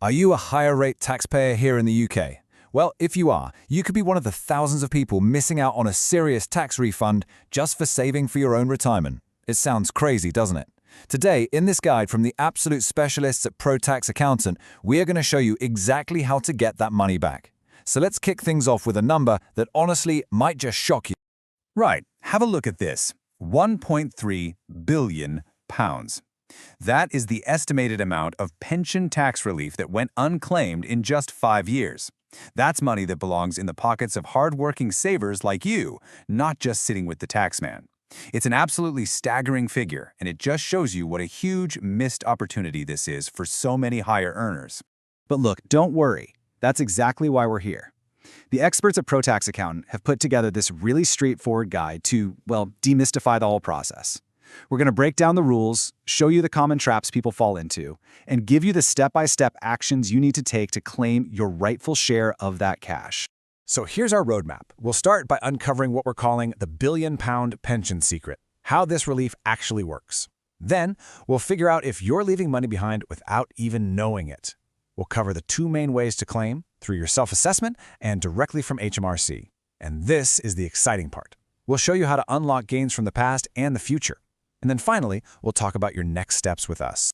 Are you a higher rate taxpayer here in the UK? Well, if you are, you could be one of the thousands of people missing out on a serious tax refund just for saving for your own retirement. It sounds crazy, doesn't it? Today, in this guide from the absolute specialists at ProTax Accountant, we are going to show you exactly how to get that money back. So let's kick things off with a number that honestly might just shock you. Right, have a look at this. £1.3 billion. That is the estimated amount of pension tax relief that went unclaimed in just 5 years. That's money that belongs in the pockets of hard-working savers like you, not just sitting with the taxman. It's an absolutely staggering figure, and it just shows you what a huge missed opportunity this is for so many higher earners. But look, don't worry. That's exactly why we're here. The experts at ProTax Accountant have put together this really straightforward guide to, well, demystify the whole process. We're going to break down the rules, show you the common traps people fall into, and give you the step-by-step actions you need to take to claim your rightful share of that cash. So here's our roadmap. We'll start by uncovering what we're calling the billion-pound pension secret, how this relief actually works. Then, we'll figure out if you're leaving money behind without even knowing it. We'll cover the two main ways to claim, through your self-assessment and directly from HMRC. And this is the exciting part. We'll show you how to unlock gains from the past and the future. And then finally, we'll talk about your next steps with us.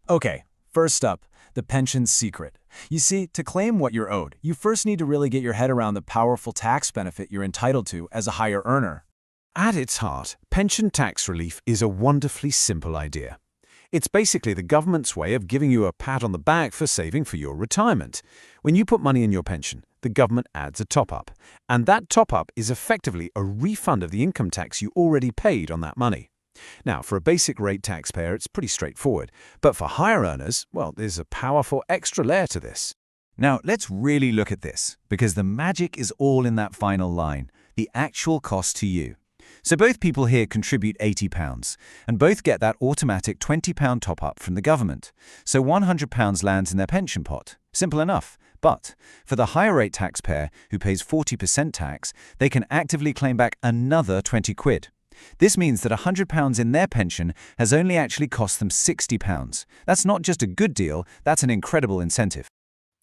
Okay, first up, the pension secret. You see, to claim what you're owed, you first need to really get your head around the powerful tax benefit you're entitled to as a higher earner. At its heart, pension tax relief is a wonderfully simple idea. It's basically the government's way of giving you a pat on the back for saving for your retirement. When you put money in your pension, the government adds a top-up, and that top-up is effectively a refund of the income tax you already paid on that money. Now, for a basic rate taxpayer, it's pretty straightforward, but for higher earners, well, there's a powerful extra layer to this. Now, let's really look at this, because the magic is all in that final line, the actual cost to you. So both people here contribute £80, and both get that automatic £20 top-up from the government. So £100 lands in their pension pot. Simple enough. But for the higher rate taxpayer who pays 40% tax, they can actively claim back another 20 quid. This means that £100 in their pension has only actually cost them £60. That's not just a good deal, that's an incredible incentive.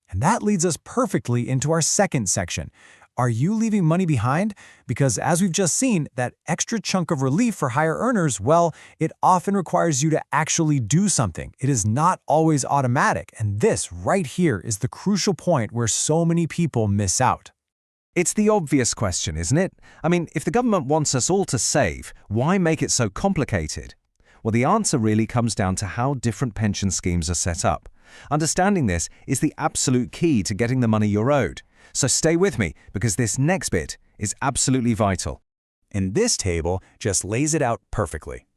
And that leads us perfectly into our second section. Are you leaving money behind? Because as we've just seen, that extra chunk of relief for higher earners, well, it often requires you to actually do something. It is not always automatic, and this right here is the crucial point where so many people miss out. It's the obvious question, isn't it? I mean, if the government wants us all to save, why make it so complicated? Well, the answer really comes down to how different pension schemes are set up. Understanding this is the absolute key to getting the money you're owed. So stay with me, because this next bit is absolutely vital. And this table just lays it out perfectly.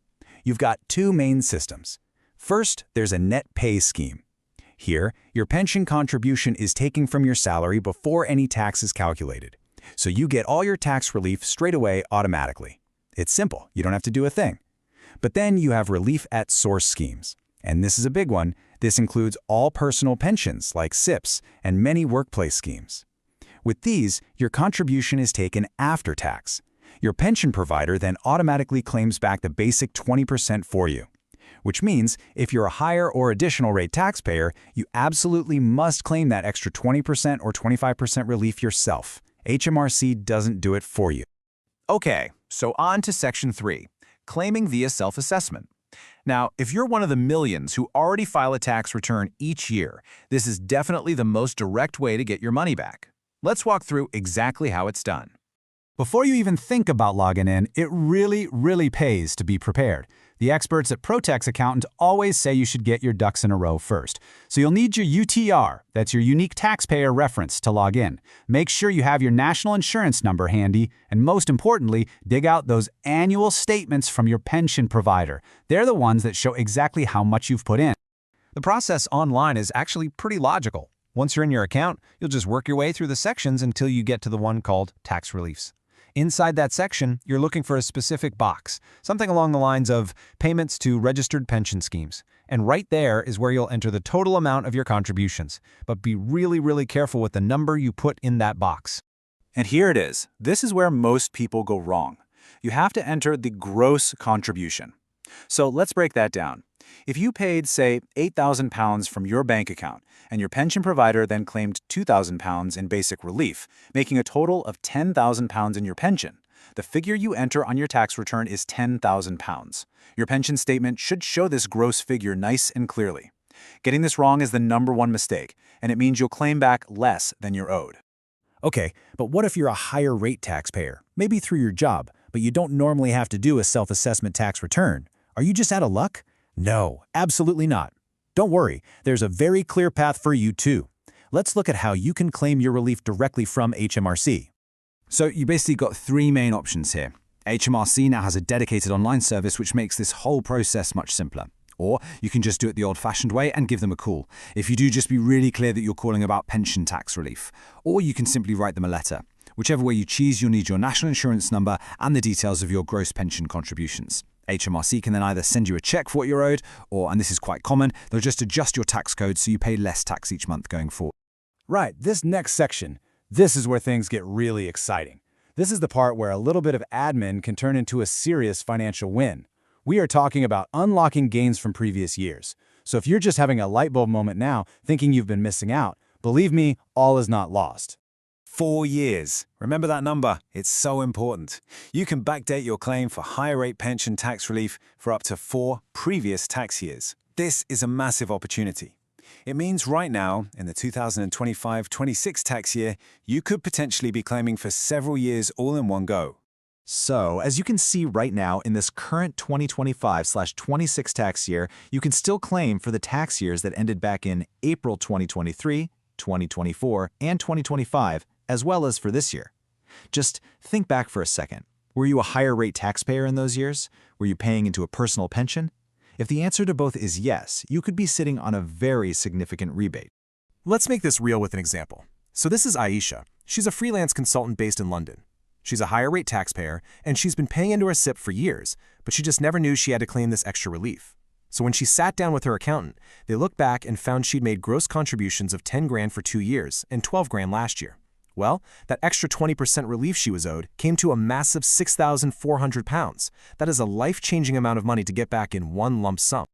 You've got two main systems. First, there's a net pay scheme. Here, your pension contribution is taken from your salary before any tax is calculated. So you get all your tax relief straight away automatically. It's simple, you don't have to do a thing. But then you have relief at source schemes. And this is a big one. This includes all personal pensions like SIPs and many workplace schemes. With these, your contribution is taken after tax. Your pension provider then automatically claims back the basic 20% for you. Which means if you're a higher or additional rate taxpayer, you absolutely must claim that extra 20% or 25% relief yourself. HMRC doesn't do it for you. Okay, so on to Section 3, claiming via self-assessment. Now, if you're one of the millions who already file a tax return each year, this is definitely the most direct way to get your money back. Let's walk through exactly how it's done. Before you even think about logging in, it really pays to be prepared. The experts at ProTax Accountant always say you should get your ducks in a row first. So you'll need your UTR, that's your unique taxpayer reference, to log in. Make sure you have your national insurance number handy, and most importantly, dig out those annual statements from your pension provider. They're the ones that show exactly how much you've put in. The process online is actually pretty logical. Once you're in your account, you'll just work your way through the sections until you get to the one called Tax Reliefs. Inside that section, you're looking for a specific box, something along the lines of payments to registered pension schemes. And right there is where you'll enter the total amount of your contributions. But be really careful with the number you put in that box. And here it is. This is where most people go wrong. You have to enter the gross contribution. So let's break that down. If you paid, say, £8,000 from your bank account, and your pension provider then claimed £2,000 in basic relief, making a total of £10,000 in your pension, the figure you enter on your tax return is £10,000. Your pension statement should show this gross figure nice and clearly. Getting this wrong is the #1 mistake, and it means you'll claim back less than you're owed. Okay, but what if you're a higher rate taxpayer, maybe through your job, but you don't normally have to do a self-assessment tax return? Are you just out of luck? No, absolutely not. Don't worry, there's a very clear path for you too. Let's look at how you can claim your relief directly from HMRC. So you basically got three main options here. HMRC now has a dedicated online service which makes this whole process much simpler. Or you can just do it the old-fashioned way and give them a call. If you do, just be really clear that you're calling about pension tax relief. Or you can simply write them a letter. Whichever way you choose, you'll need your national insurance number and the details of your gross pension contributions. HMRC can then either send you a check for what you're owed, or, and this is quite common, they'll just adjust your tax code so you pay less tax each month going forward. Right, this next section, this is where things get really exciting. This is the part where a little bit of admin can turn into a serious financial win. We are talking about unlocking gains from previous years. So if you're just having a light bulb moment now, thinking you've been missing out, believe me, all is not lost. 4 years. Remember that number. It's so important. You can backdate your claim for higher rate pension tax relief for up to 4 previous tax years. This is a massive opportunity. It means right now, in the 2025-26 tax year, you could potentially be claiming for several years all in one go. So, as you can see right now, in this current 2025/26 tax year, you can still claim for the tax years that ended back in April 2023, 2024, and 2025, as well as for this year. Just think back for a second. Were you a higher rate taxpayer in those years? Were you paying into a personal pension? If the answer to both is yes, you could be sitting on a very significant rebate. Let's make this real with an example. So this is Aisha. She's a freelance consultant based in London. She's a higher rate taxpayer, and she's been paying into her SIP for years, but she just never knew she had to claim this extra relief. So when she sat down with her accountant, they looked back and found she'd made gross contributions of 10 grand for 2 years and 12 grand last year. Well, that extra 20% relief she was owed came to a massive £6,400. That is a life-changing amount of money to get back in one lump sum.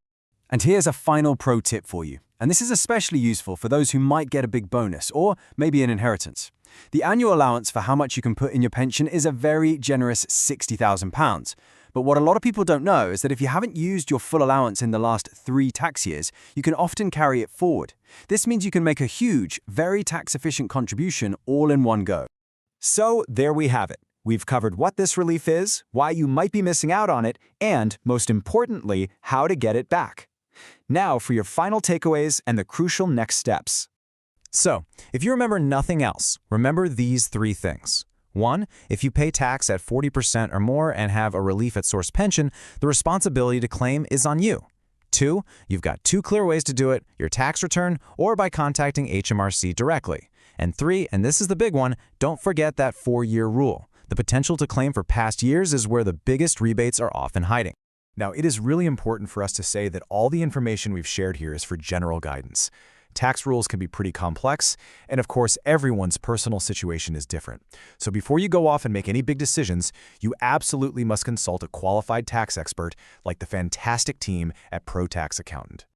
And here's a final pro tip for you. And this is especially useful for those who might get a big bonus or maybe an inheritance. The annual allowance for how much you can put in your pension is a very generous £60,000. But what a lot of people don't know is that if you haven't used your full allowance in the last 3 tax years, you can often carry it forward. This means you can make a huge, very tax-efficient contribution all in one go. So there we have it. We've covered what this relief is, why you might be missing out on it, and, most importantly, how to get it back. Now for your final takeaways and the crucial next steps. So, if you remember nothing else, remember these 3 things. 1, if you pay tax at 40% or more and have a relief at source pension, the responsibility to claim is on you. 2, you've got 2 clear ways to do it, your tax return or by contacting HMRC directly. And 3, and this is the big one, don't forget that 4-year rule. The potential to claim for past years is where the biggest rebates are often hiding. Now, it is really important for us to say that all the information we've shared here is for general guidance. Tax rules can be pretty complex, and of course, everyone's personal situation is different. So before you go off and make any big decisions, you absolutely must consult a qualified tax expert like the fantastic team at ProTax Accountant.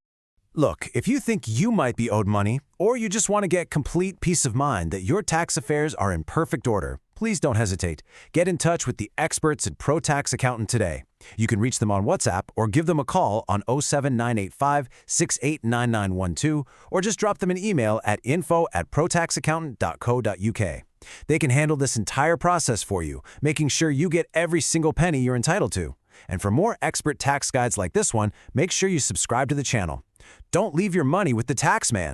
Look, if you think you might be owed money, or you just want to get complete peace of mind that your tax affairs are in perfect order, please don't hesitate. Get in touch with the experts at ProTax Accountant today. You can reach them on WhatsApp or give them a call on 07985 689912 or just drop them an email at info@protaxaccountant.co.uk. They can handle this entire process for you, making sure you get every single penny you're entitled to. And for more expert tax guides like this one, make sure you subscribe to the channel. Don't leave your money with the tax man.